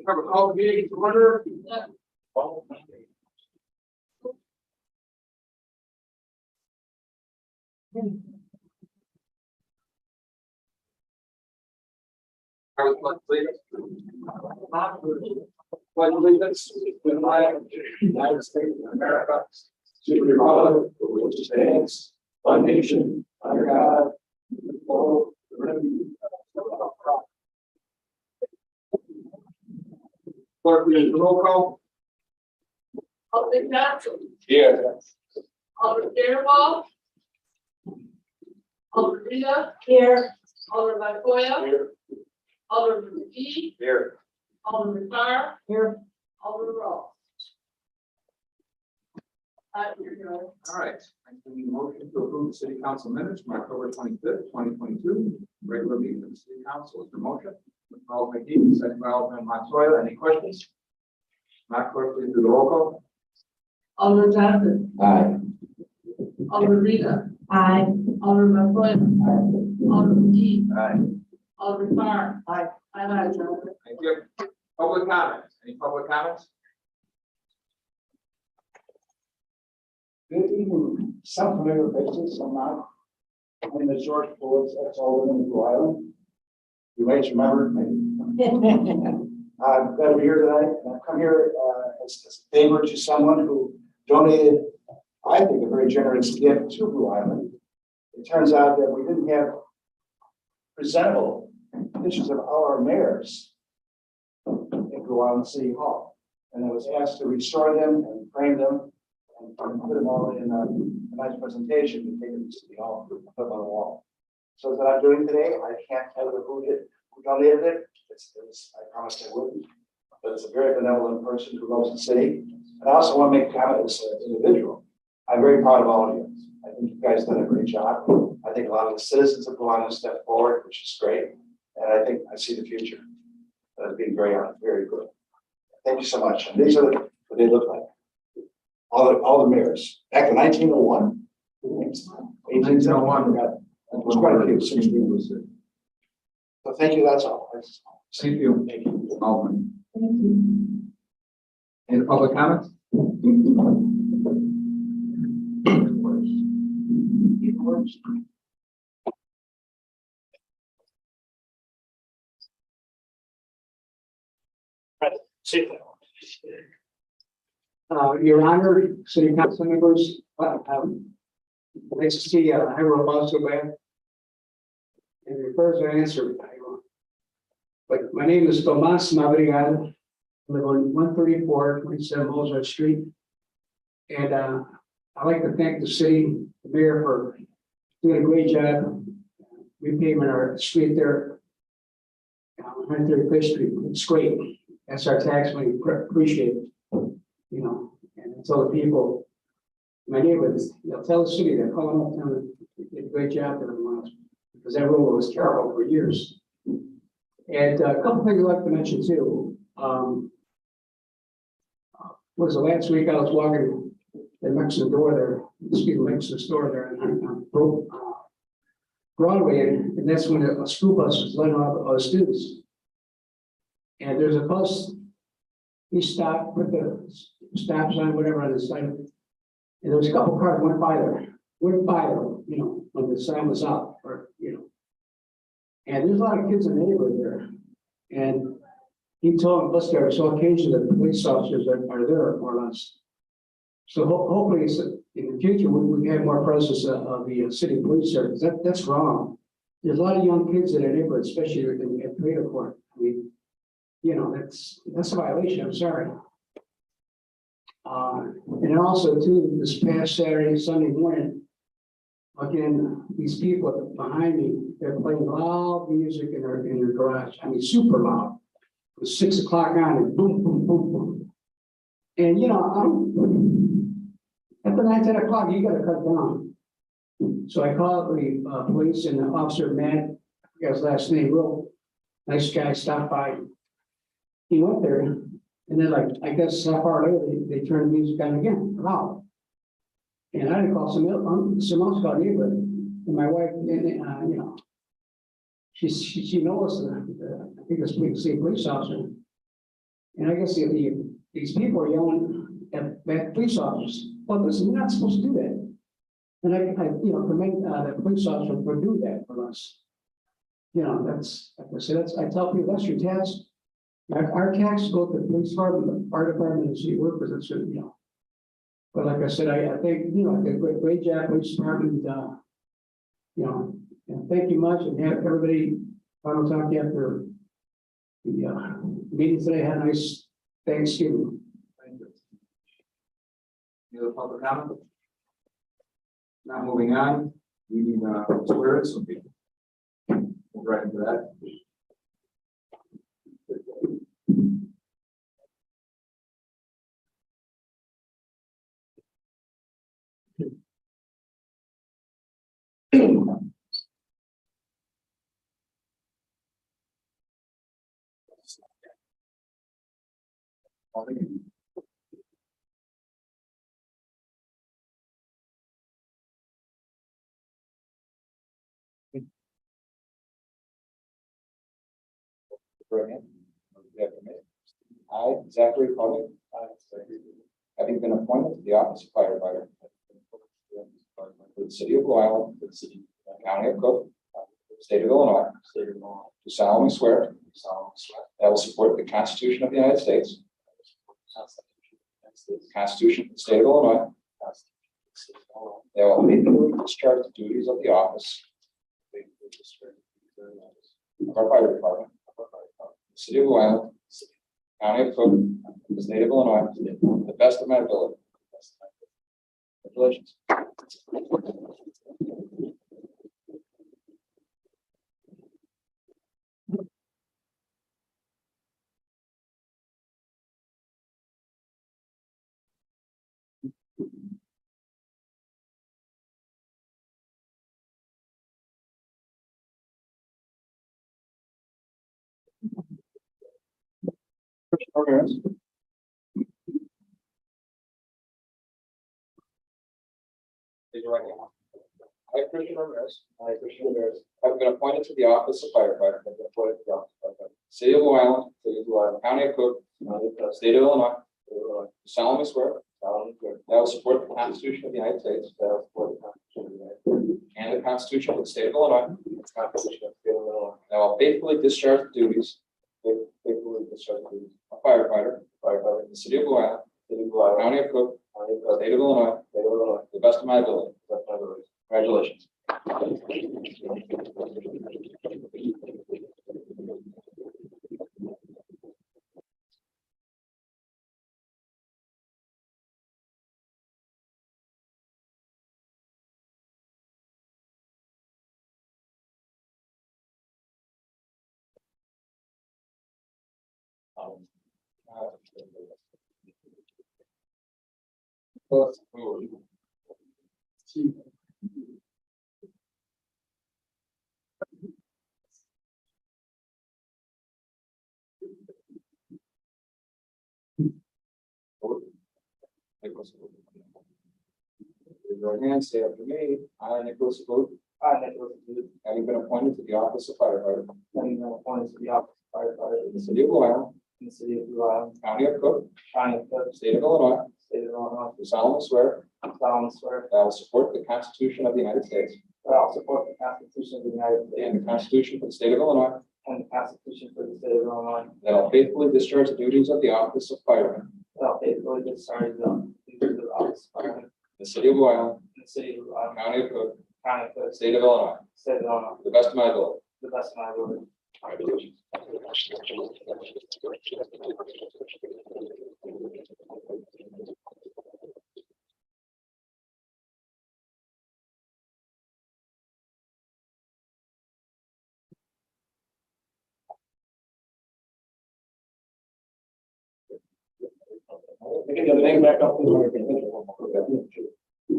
Have a call meeting to order. I was pledge allegiance to the flag of the United States of America, to the republic for which it stands, one nation, under God, indivisible, with liberty and justice for all. Clerk, please roll call. Alderman Johnson, Here. Alderman Fairwell, Alderman Rita. Here. Alderman Montoya. Here. Alderman McGee, Here. Alderman Carr. Here. Alderman Roll. All right. I need a motion to approve the city council minutes from October 25th, 2022. Regular meeting of the city council. Is there a motion? Alderman McGee, second by Alderman Montoya. Any questions? Madam Clerk, please do the roll call. Alderman Johnson. Aye. Alderman Rita. Aye. Alderman Montoya. Alderman McGee. Aye. Alderman Carr. Aye. Aye, Johnson. Thank you. Public comments. Any public comments? Good evening. Some familiar faces, some not. My name is George Bullets, ex-alderman of Blue Island. You may remember, maybe. I'm glad to be here tonight. And I've come here as a favor to someone who donated, I think, a very generous gift to Blue Island. It turns out that we didn't have presentable pictures of our mayors in Blue Island City Hall. And I was asked to restore them and frame them and put them all in a nice presentation to take them to City Hall, put them on the wall. So that's what I'm doing today. I can't tell you who donated it. I promised I wouldn't, but it's a very benevolent person who loves the city. And I also want to make a comment as an individual. I'm very proud of all of you. I think you guys done a great job. I think a lot of the citizens have gone and stepped forward, which is great. And I think I see the future as being very good. Thank you so much. And these are what they look like. All the mayors. Back in 1901. 1801. It was quite a few. 16 was it. So thank you. That's all. Thank you. Thank you. Alderman. Any public comments? Your Honor, City Council members, nice to see Ira also back. And refers to answer, but my name is Tomas Madrigal. I live on 134, 27 Mozart Street. And I'd like to thank the city, the mayor, for doing a great job repaving our street there. 135th Street, it's great. That's our tax money, appreciate it. You know, and tell the people, my neighbors, tell the city they're calling up town, they did a great job there because that road was terrible for years. And a couple things I'd like to mention too. Was the last week I was walking the Mexican door there, the speed Mexican store there on Broadway, and that's when a school bus was letting off students. And there's a bus, he stopped, put the stop sign, whatever, on the side. And there was a couple cars went by there, you know, when the sign was up, or, you know. And there's a lot of kids in the neighborhood there. And he told the bus driver, so occasionally that the police officers are there more or less. So hopefully in the future, we have more presence of the city police service. That's wrong. There's a lot of young kids in the neighborhood, especially at Toledo Court. I mean, you know, that's a violation. I'm sorry. And then also too, this past Saturday, Sunday morning, again, these people behind me, they're playing loud music in their garage. I mean, super loud. It was 6 o'clock on and boom, boom, boom, boom. And you know, after 9, 10 o'clock, you got to cut down. So I called the police, and the officer, Matt, I forgot his last name, real nice guy, stopped by. He went there, and then, like, I guess half hour later, they turned the music on again, loud. And I had to call some else called neighbor, and my wife, you know. she knows that, I think it's a police officer. And I guess these people are yelling at police officers, well, listen, you're not supposed to do that. And I commend the police officer for doing that for us. You know, that's, like I said, I tell people, that's your task. Our taxes go to the police department, the fire department, and city workers, that's, But like I said, I think, did a great job, police department, and thank you much, and have everybody, final talk after the meeting today, had a nice Thanksgiving. Thank you. Any other public comment? Not moving on, we need swear in some people. We'll right into that. I, Zachary Cullen, having been appointed to the office of firefighter for the city of Blue Island, county of Cook, state of Illinois, do solemnly swear that I will support the Constitution of the United States, the Constitution of the state of Illinois, that I will faithfully discharge the duties of the office of our fire department, the city of Blue Island, county of Cook, the state of Illinois, to the best of my ability. Congratulations. Ramirez. Raise your right hand. I, Christian Ramirez. Have been appointed to the office of firefighter. City of Blue Island, county of Cook, state of Illinois. Do solemnly swear that I will support the Constitution of the United States and the Constitution of the state of Illinois. That I will faithfully discharge the duties of firefighter in the city of Blue Island, county of Cook, state of Illinois, to the best of my ability. Congratulations. Raise your right hand, say after me. I, Nicholas Booth, having been appointed to the office of firefighter in the city of Blue Island, county of Cook, state of Illinois, do solemnly swear that I will support the Constitution of the United States and the Constitution for the state of Illinois, that I will faithfully discharge the duties of the office of fireman in the city of Blue Island, county of Cook, state of Illinois, to the best of my ability. Congratulations. Get the name back up.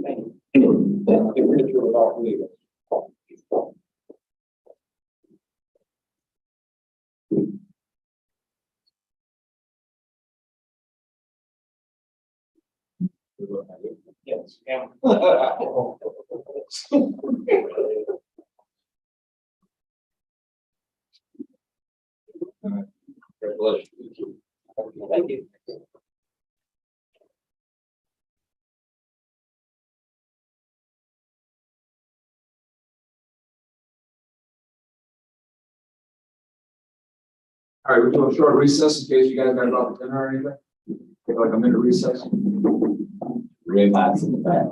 Thank you. Take a picture without leaving. Yes. Yeah. Congratulations. Thank you. All right, we'll do a short recess in case you guys got to go out to dinner or anything. Take like a minute recess. Relax in the back.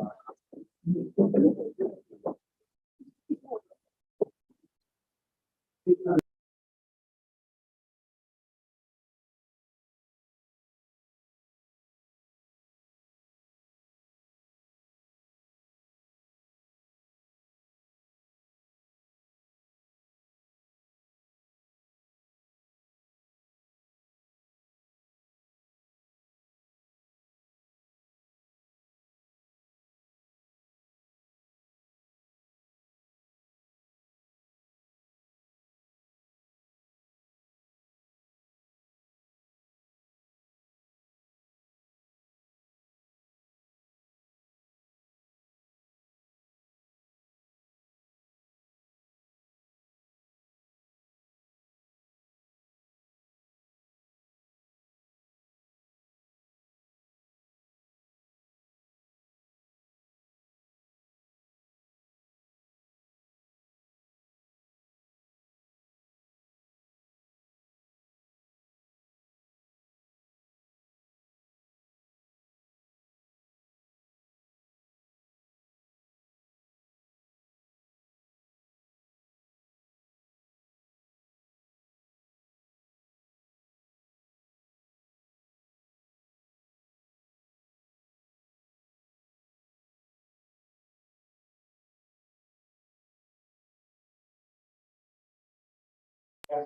All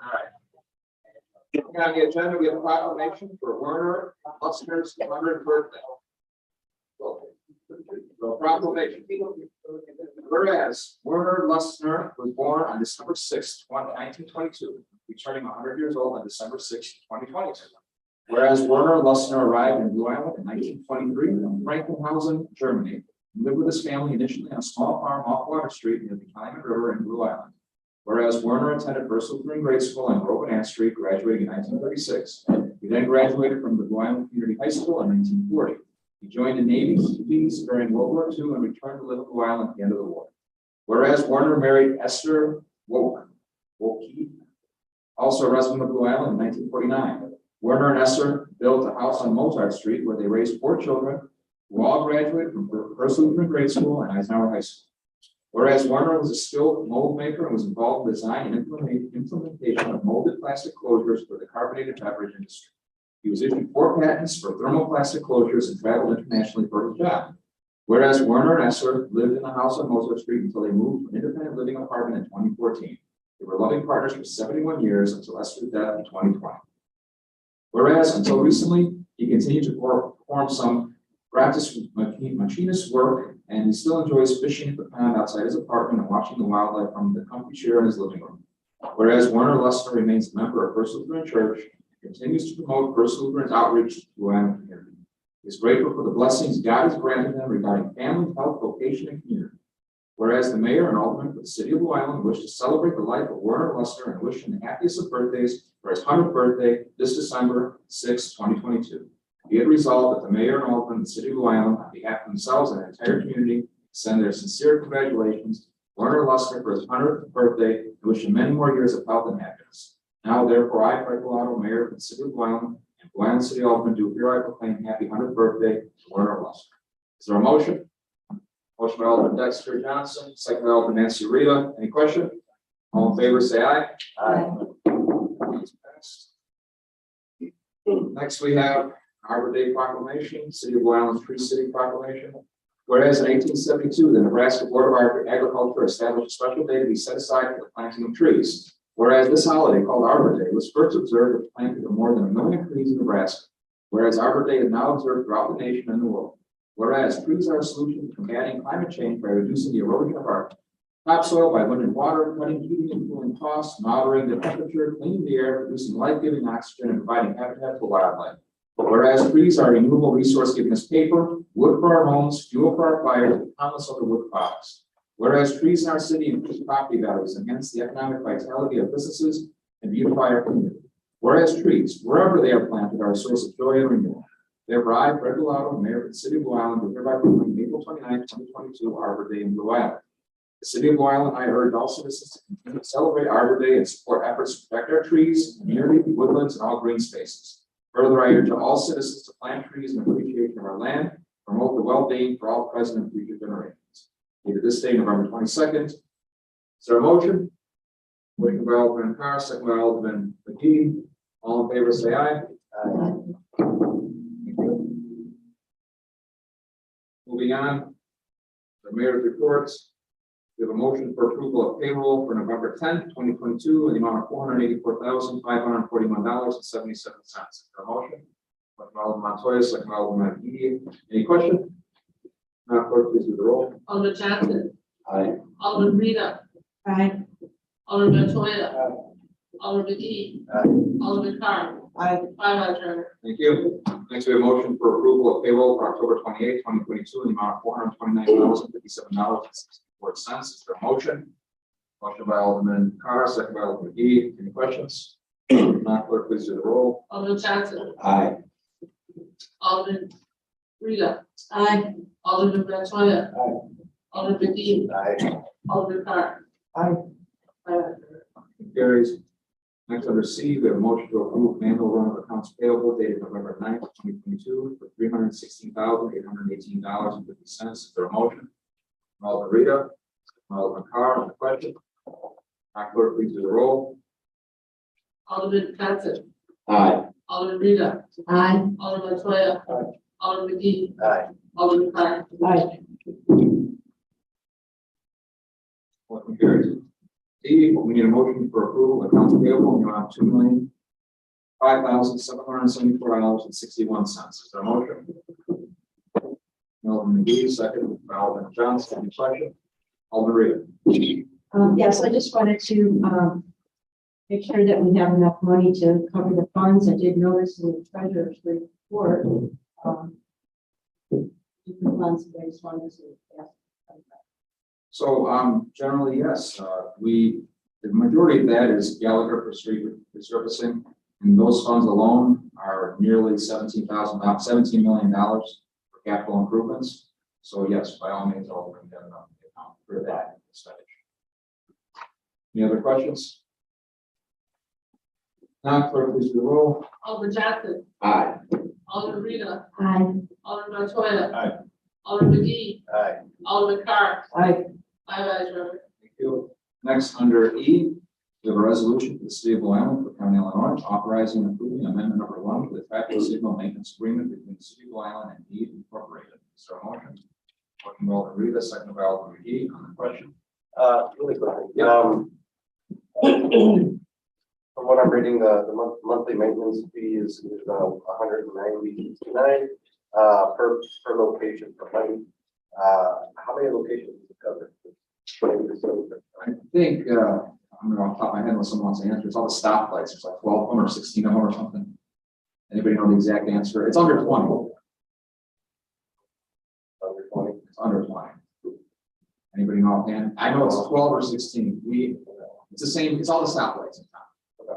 right. On the agenda, we have a proclamation for Werner Lutzner's 100th birthday. So, proclamation. Whereas Werner Lutzner was born on December 6th, 1922, returning 100 years old on December 6th, 2022. Whereas Werner Lutzner arrived in Blue Island in 1923 from Frankenhausen, Germany, and lived with his family initially on a small farm off Water Street near the Calumet River in Blue Island. Whereas Werner attended First Lutheran Grade School on Grove and Ann Street, graduating in 1936. He then graduated from the Blue Island Community High School in 1940. He joined the Navy during World War II and returned to live in Blue Island at the end of the war. Whereas Werner married Esther Woke, also a resident of Blue Island, in 1949. Werner and Esther built a house on Mozart Street where they raised 4 children who all graduated from First Lutheran Grade School and Eisenhower High School. Whereas Werner was a skilled mold maker and was involved in design and implementation of molded plastic closures for the carbonated beverage industry. He was issued 4 patents for thermoplastic closures and traveled internationally for his job. Whereas Werner and Esther lived in the house on Mozart Street until they moved to an independent living apartment in 2014. They were loving partners for 71 years until Esther's death in 2020. Whereas until recently, he continued to perform some practice machinist work, and he still enjoys fishing at the pond outside his apartment and watching the wildlife from the comfy chair in his living room. Whereas Werner Lutzner remains a member of First Lutheran Church and continues to promote First Lutheran's outreach to the Blue Island community. He is grateful for the blessings God has granted him regarding family, health, vocation, and community. Whereas the mayor and alderman for the city of Blue Island wish to celebrate the life of Werner Lutzner and wish him the happiest of birthdays for his 100th birthday this December 6, 2022. Be it resolved that the mayor and alderman of the city of Blue Island, on behalf of themselves and the entire community, send their sincere congratulations to Werner Lutzner for his 100th birthday and wish him many more years of health and happiness. Now, therefore, I, Fred Bellato, mayor of the city of Blue Island, and Blue Island City Alderman, do hereby proclaim happy 100th birthday to Werner Lutzner. Is there a motion? Motion by Alderman Dexter Johnson, second by Alderman Nancy Rita. Any question? All in favor, say aye. Aye. Next, we have Arbor Day Proclamation, City of Blue Island's Tree City Proclamation. Whereas in 1872, the Nebraska Board of Agriculture established a special day to be set aside for the planting of trees. Whereas this holiday, called Arbor Day, was first observed with planting of more than 1 million trees in Nebraska. Whereas Arbor Day is now observed throughout the nation and the world. Whereas trees are a solution to combating climate change by reducing the erosion of our topsoil by limiting water, cutting heating and cooling costs, moderating the temperature, cleaning the air, producing life-giving oxygen, and providing habitat for wildlife. Whereas trees are a renewable resource giving us paper, wood for our homes, fuel for our fires, and countless other wood products. Whereas trees in our city increase property values, enhance the economic vitality of businesses, and beautify our community. Whereas trees, wherever they are planted, are a source of joy and renewal. Therefore, I, Fred Bellato, Mayor of the City of Blue Island, do hereby proclaim April 29, 2022, Arbor Day in Blue Island. The City of Blue Island, I urge all citizens to continue to celebrate Arbor Day and support efforts to protect our trees, community, woodlands, and all green spaces. Further, I urge all citizens to plant trees in appreciation of our land, promote the well-being for all present and future generations. Dated this day, November 22nd. Is there a motion? Motion by Alderman Carr, second by Alderman McGee. All in favor, say aye. Thank you. Moving on, the mayor's reports. We have a motion for approval of payroll for November 10th, 2022, in the amount of $484,541.77. Is there a motion? Motion by Alderman Montoya, second by Alderman McGee. Any question? Madam Clerk, please do the roll. Alderman Johnson. Aye. Alderman Rita. Aye. Alderman Montoya. Alderman McGee. Alderman Carr. Aye. 5 ayes, Your Honor. Thank you. Next, we have a motion for approval of payroll for October 28th, 2022, in the amount of $429,057.64. Is there a motion? Motion by Alderman Carr, second by Alderman McGee. Any questions? Madam Clerk, please do the roll. Alderman Johnson. Aye. Alderman Rita. Aye. Alderman Montoya. Aye. Alderman McGee. Aye. Alderman Carr. Aye. 5 ayes, Your Honor. Carries. Next, under C, we have a motion to approve manual run of accounts payable dated November 9th, 2022 for $316,818.50. Is there a motion? Alderman Rita, Alderman Carr on the question. Madam Clerk, please do the roll. Alderman Johnson. Aye. Alderman Rita. Aye. Alderman Montoya. Aye. Alderman McGee. Aye. Alderman Carr. Aye. Motion carries. D, we need a motion for approval of accounts payable in the amount of $2,005,774.61. Is there a motion? Alderman McGee, second by Alderman Johnson. Any question? Alderman Rita. Yes, I just wanted to, make sure that we have enough money to cover the funds. I did notice in the treasurer's report, different funds, but I just wanted to ask. So, generally, yes, the majority of that is Gallagher for street resurfacing, and those funds alone are nearly $17 million for capital improvements. So yes, by all means, I'll bring that up for that expenditure. Any other questions? Now, clerk, please do the roll. Alderman Johnson. Aye. Alderman Rita. Aye. Alderman Montoya. Aye. Alderman McGee. Aye. Alderman Carr. Aye. 5 ayes, Your Honor. Thank you. Next, under E, we have a resolution for the city of Blue Island, Cook County, Illinois, authorizing and approving amendment number 1 to the traffic signal maintenance agreement between the city of Blue Island and E Incorporated. Is there a motion? Motion by Alderman Rita, second by Alderman McGee on the question. Really quickly. Yeah. From what I'm reading, the monthly maintenance fee is $199 per location per month. How many locations is it covered? I think, I'm going off the top of my head unless someone wants to answer. It's all the stoplights. There's like 12 of them or 16 of them or something. Anybody know the exact answer? It's under 20. Under 20. It's under 20. Anybody know offhand? I know it's 12 or 16. It's the same, it's all the stoplights in town.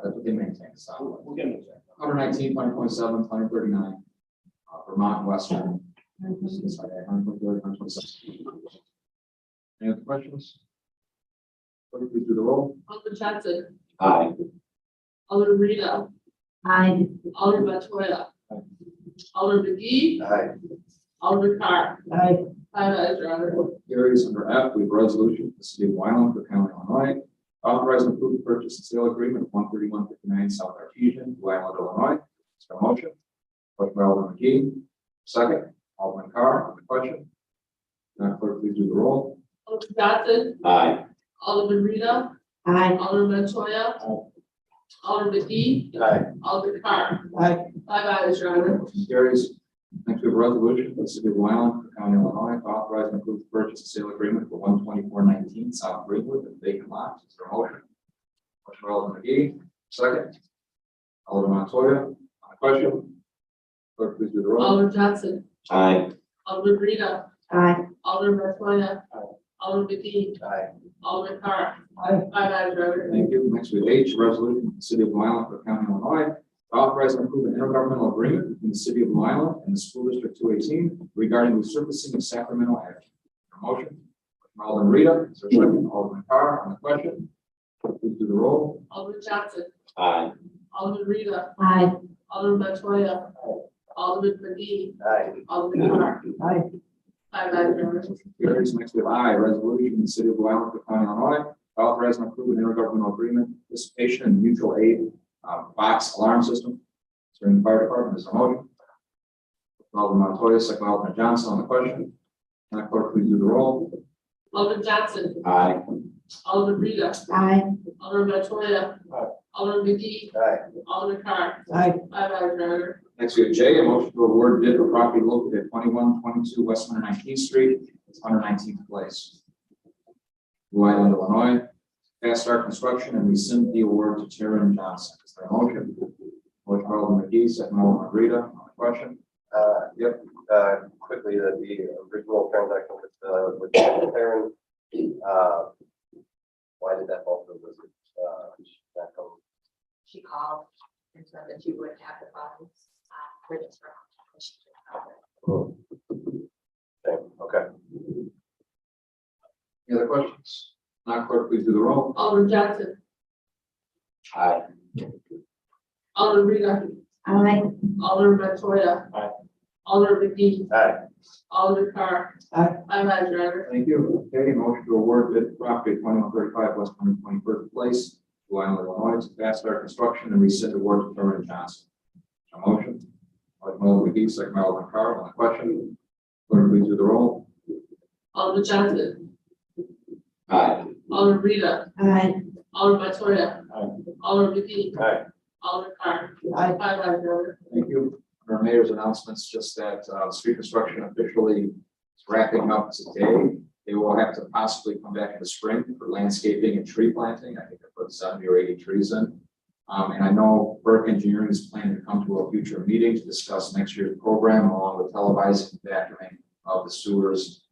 That's what they maintain. Stoplights. We'll get an example. 119, 20.7, 2039, Vermont and Western. 127. Any other questions? Clerk, please do the roll. Alderman Johnson. Aye. Alderman Rita. Aye. Alderman Montoya. Alderman McGee. Aye. Alderman Carr. Aye. 5 ayes, Your Honor. Carries. Under F, we have a resolution for the city of Blue Island, Cook County, Illinois, authorizing approved purchase and sale agreement of 13159 South Artesian, Blue Island, Illinois. Is there a motion? Motion by Alderman McGee. Second, Alderman Carr on the question. Madam Clerk, please do the roll. Alderman Johnson. Aye. Alderman Rita. Aye. Alderman Montoya. Alderman McGee. Aye. Alderman Carr. Aye. 5 ayes, Your Honor. Motion carries. Next, we have a resolution for the city of Blue Island, Cook County, Illinois, authorizing approved purchase and sale agreement for 12419 South Greenwood, and vacant lots. Is there a motion? Motion by Alderman McGee. Second, Alderman Montoya on the question. Clerk, please do the roll. Alderman Johnson. Aye. Alderman Rita. Aye. Alderman Montoya. Alderman McGee. Aye. Alderman Carr. Aye, Madam Driver. Thank you. Next we have H, resolution of the city of Blue Island, Cook County, Illinois, to authorize and approve an intergovernmental agreement between the city of Blue Island and the school district 218 regarding the resurfacing of Sacramento Avenue. A motion, Alderman Rita, is there a second? Alderman Carr on the question. Please do the roll. Alderman Johnson. Aye. Alderman Rita. Aye. Alderman Montoya. Alderman McGee. Aye. Alderman Carr. Aye. Aye, Madam Driver. Carries. Next we have I, resolution in the city of Blue Island, Cook County, Illinois, to authorize and approve an intergovernmental agreement, participation in mutual aid, box alarm system. During the fire department, is there a motion? Alderman Montoya, second by Alderman Johnson on the question. Madam Clerk, please do the roll. Alderman Johnson. Aye. Alderman Rita. Aye. Alderman Montoya. Aye. Alderman McGee. Aye. Alderman Carr. Aye. Aye, Madam Driver. Next we have J, a motion to award bid for property located at 2122 West 119th Street, it's 119th place. Blue Island, Illinois, Fast Start Construction and rescind the award to Terran Johnson. Is there a motion? Motion by Alderman McGee, second by Alderman Rita on the question. Yep, quickly, that the original transaction with Karen, why did that fall through? Was it, that come? She called and said that you would have the funds for this round. Okay. Any other questions? Madam Clerk, please do the roll. Alderman Johnson. Aye. Alderman Rita. Aye. Alderman Montoya. Aye. Alderman McGee. Aye. Alderman Carr. Aye. Aye, Madam Driver. Thank you. Okay, motion to award bid for property at 2135 West 121st Place, Blue Island, Illinois, to Fast Start Construction and rescind award to Terran Johnson. A motion. Motion by Alderman McGee, second by Alderman Carr on the question. Clerk, please do the roll. Alderman Johnson. Aye. Alderman Rita. Aye. Alderman Montoya. Aye. Alderman McGee. Aye. Alderman Carr. Aye. Aye, Madam Driver. Thank you. Our mayor's announcements, just that street construction officially is wrapping up today. They will have to possibly come back in the spring for landscaping and tree planting. I think I put 70 or 80 trees in. And I know Burke Engineering is planning to come to a future meeting to discuss next year's program along with televising and factoring of the sewers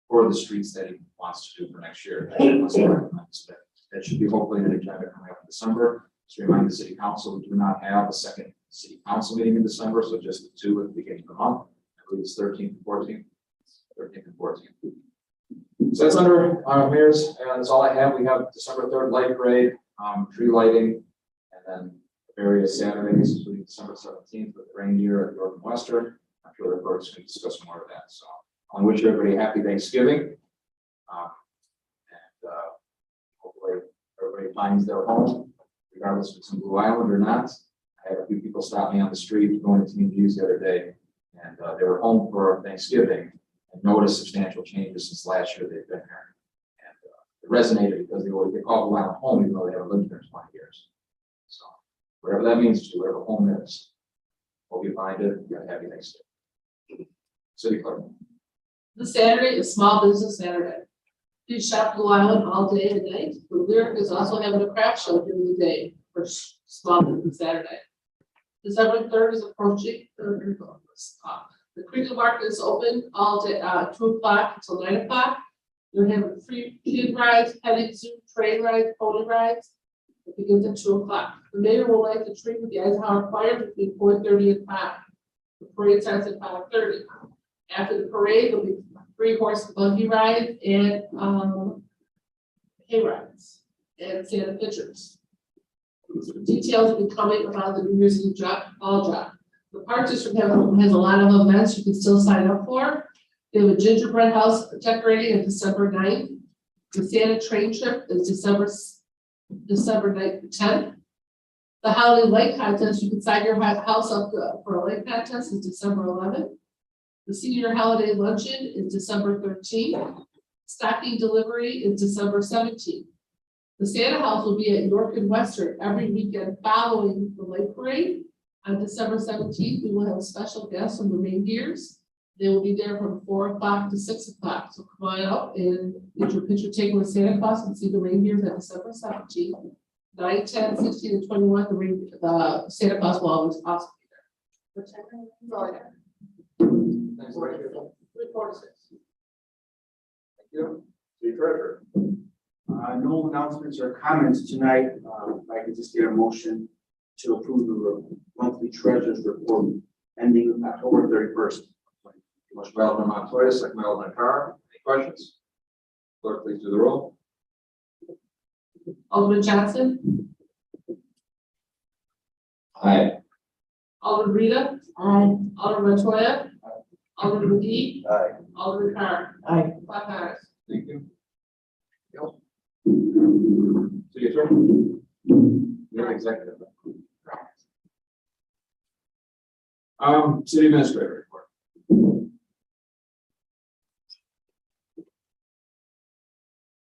for the streets that he wants to do for next year. That should be hopefully an agenda coming up in December. Just remind the city council, we do not have a second city council meeting in December, so just the two at the beginning of the month. I believe it's 13th and 14th. 13th and 14th. So that's under mayor's, and that's all I have. We have December 3rd light parade, tree lighting, and then various Saturdays, including December 17th with reindeer at York and Western. I'm sure the clerk's going to discuss more of that. So I wish everybody a happy Thanksgiving. Hopefully everybody finds their home, regardless if it's in Blue Island or not. I had a few people stop me on the street going to Team Views the other day, and they were home for Thanksgiving and noticed substantial changes since last year they've been here. And it resonated because they call Blue Island home even though they haven't lived here in 20 years. So whatever that means to you, whatever home is, hope you find it. You got a happy Thanksgiving. City Clerk. This Saturday is Small Business Saturday. You shop Blue Island all day and night. The Lyric is also having a craft show during the day for Small Business Saturday. December 3rd is approaching. The Creek Market is open all day, 2 o'clock until 9 o'clock. You're having free kid rides, petting zoo, train rides, pony rides. It begins at 2 o'clock. The mayor will light the tree with the Eisenhower fire between 4:30 and 5. The parade starts at 5:30. After the parade, there'll be 3-horse buggy rides and hay rides and Santa pictures. Details will be coming about the New Year's Eve ball drop. The park district has a lot of events you can still sign up for. They have a gingerbread house decorating on December 9th. The Santa train trip is December 10th. The holiday light contest, you can sign your house up for a light contest, is December 11th. The senior holiday luncheon is December 13th. Stocking delivery is December 17th. The Santa house will be at York and Western every weekend following the light parade. On December 17th, we will have special guests from the reindeers. They will be there from 4 o'clock to 6 o'clock. So come on out and get your picture taken with Santa Claus and see the reindeers at December 17th. 9, 10, 16, and 21, the Santa Claus will always also be there. Whichever. Thanks, Lori. 3, 4 to 6. Thank you. City Treasurer. No announcements or comments tonight. If I could just get a motion to approve the monthly treasurer's report ending October 31st. Motion by Alderman Montoya, second by Alderman Carr. Any questions? Clerk, please do the roll. Alderman Johnson, Aye. Alderman Rita, Aye. Alderman Montoya, Alderman McGee, Aye. Alderman Carr. Aye. 5 ayes. Thank you. Gil? City Attorney? We have executive. City Administrator report.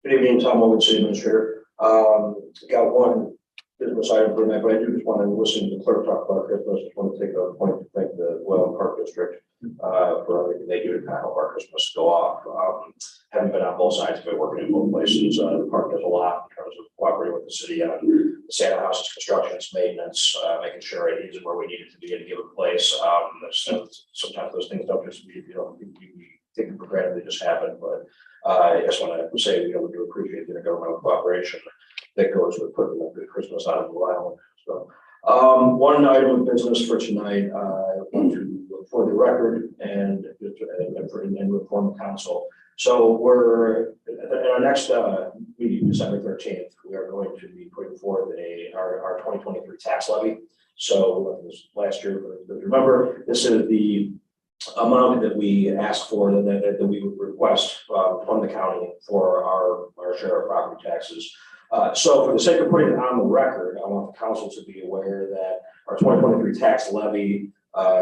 Good evening, Tom Hogan, City Administrator. Got one business item for tonight, but I do just want to listen to the clerk talk about Christmas. Just want to take a point to thank the Loyal Park District for everything they do to kind of help our Christmas go off. Having been on both sides of it, working in both places, the park does a lot in terms of cooperating with the city on the Santa House's construction, its maintenance, making sure it is where we need it to be at a given place. So sometimes those things don't just be, we take them for granted, they just happen, but I just want to say, we do appreciate the intergovernmental cooperation that goes with putting a good Christmas on Blue Island. So, one item of business for tonight, I want to look for the record and inform the council. So we're at our next meeting, December 13th, we are going to be putting forth our 2023 tax levy. So this last year, but remember, this is the amount that we ask for, that we would request from the county for our share of property taxes. So for the sake of putting it on the record, I want the council to be aware that our 2023 tax levy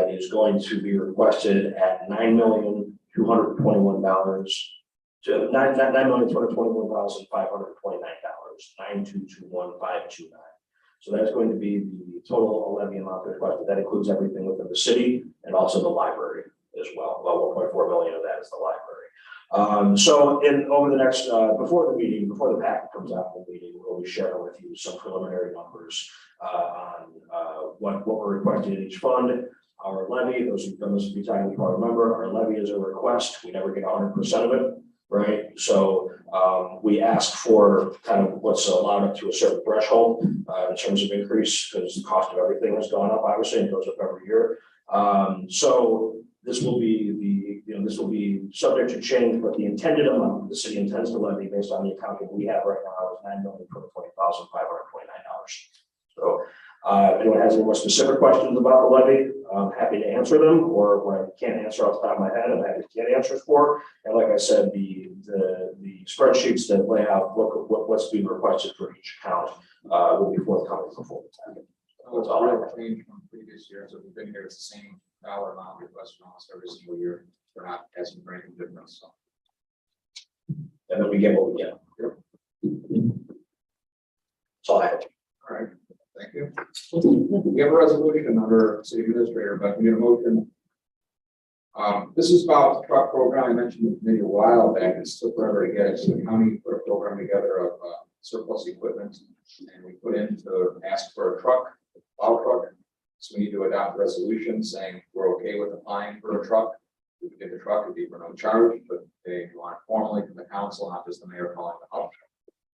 is going to be requested at $9,221,000 to $9,221,529, 9221529. So that's going to be the total levy amount requested. That includes everything within the city and also the library as well. About 1.4 million of that is the library. So over the next, before the packet comes out in the meeting, we'll be sharing with you some preliminary numbers on what we're requesting in each fund. Our levy, those who've done this a few times, you probably remember, our levy is a request. We never get 100% of it, right? So we ask for kind of what's allowed up to a certain threshold in terms of increase, because the cost of everything has gone up, obviously, and goes up every year. So this will be this will be subject to change, but the intended amount the city intends to levy based on the accounting we have right now is $9,220,529. So if anyone has any more specific questions about the levy, I'm happy to answer them, or what I can't answer off the top of my head, I'm happy to get answers for. And like I said, the spreadsheets that lay out what's being requested for each account will be forthcoming before the packet. That's all I change from previous years. So we've been here, it's the same dollar amount requested almost every single year. We're not asking for anything different, so. And then we get what we get. That's all I have. All right, thank you. We have a resolution under city administrator, but we need a motion. This is about the truck program. I mentioned it maybe a while back. It took forever to get it. So the county put a program together of surplus equipment, and we put in to ask for a truck, plow truck. So we need to adopt a resolution saying we're okay with applying for a truck. We can get the truck, it'd be for no charge, but they want it formally from the council, not just the mayor calling the up.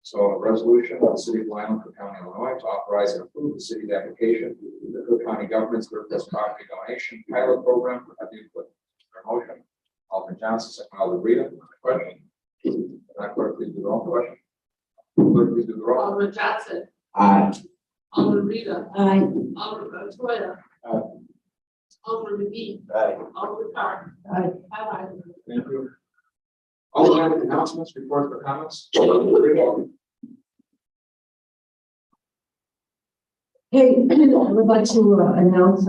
So a resolution of the city of Blue Island, Cook County, Illinois, to authorize and approve the city's application to the Cook County government's surplus property donation pilot program for heavy equipment. Is there a motion? Alderman Johnson, second by Alderman Rita. Question? Madam Clerk, please do the roll. Question? Clerk, please do the roll. Alderman Johnson, Aye. Alderman Rita, Aye. Alderman Montoya. Aye. Alderman McGee, Aye. Alderman Carr. Aye. 5 ayes. Thank you. All announcements, reports, or comments? Hey, I would like to announce,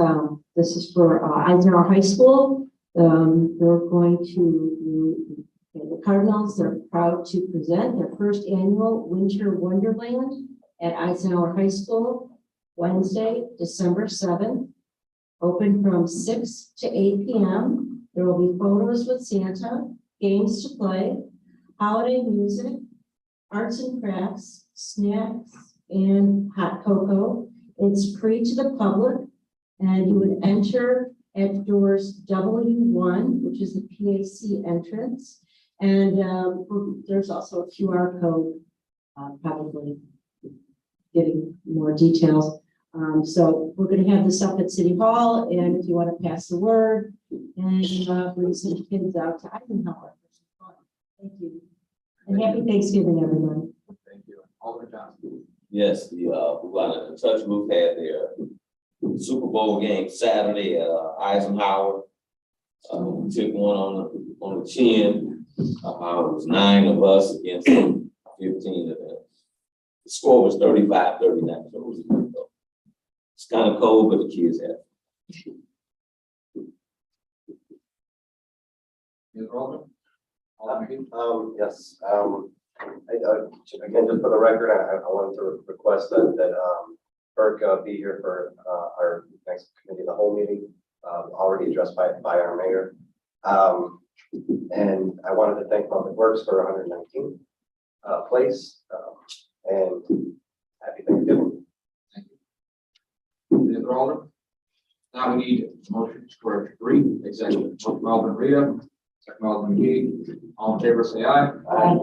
this is for Eisenhower High School. They're going to, the Cardinals are proud to present their first annual Winter Wonderland at Eisenhower High School, Wednesday, December 7th. Open from 6 to 8 p.m. There will be photos with Santa, games to play, holiday music, arts and crafts, snacks, and hot cocoa. It's free to the public, and you would enter at doors W1, which is the PAC entrance. And there's also a QR code probably getting more details. So we're gonna have this up at City Hall, and if you want to pass the word and bring some kids out to Eisenhower. For some fun. Thank you. And happy Thanksgiving, everyone. Thank you. Alderman Johnson. Yes, the Touch Roof had their Super Bowl game Saturday at Eisenhower. We took one on the chin. It was 9 of us against 15 of them. The score was 35-39, so it was a good goal. It's kind of cold, but the kids had it. Ms. Rowland? Alderman McGee? Yes, again, just for the record, I wanted to request that Burke be here for our next committee, of the whole meeting, already addressed by our mayor. And I wanted to thank Public Works for 119 place, and happy Thanksgiving. Ms. Rowland? Now we need a motion for 3 executive. Motion by Alderman Rita, second by Alderman McGee. All in favor, say aye. Aye.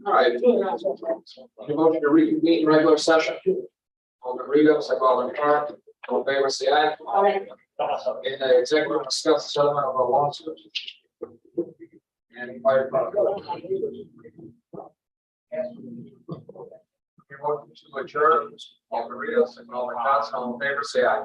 All right. Any motion to reconvene regular session? Alderman Rego, second by Alderman Carr, all in favor, say aye. In the executive discuss the settlement of a lawsuit. And fire department. Your motion to adjourn, Alderman Rego, second by Alderman Johnson, all in favor, say aye.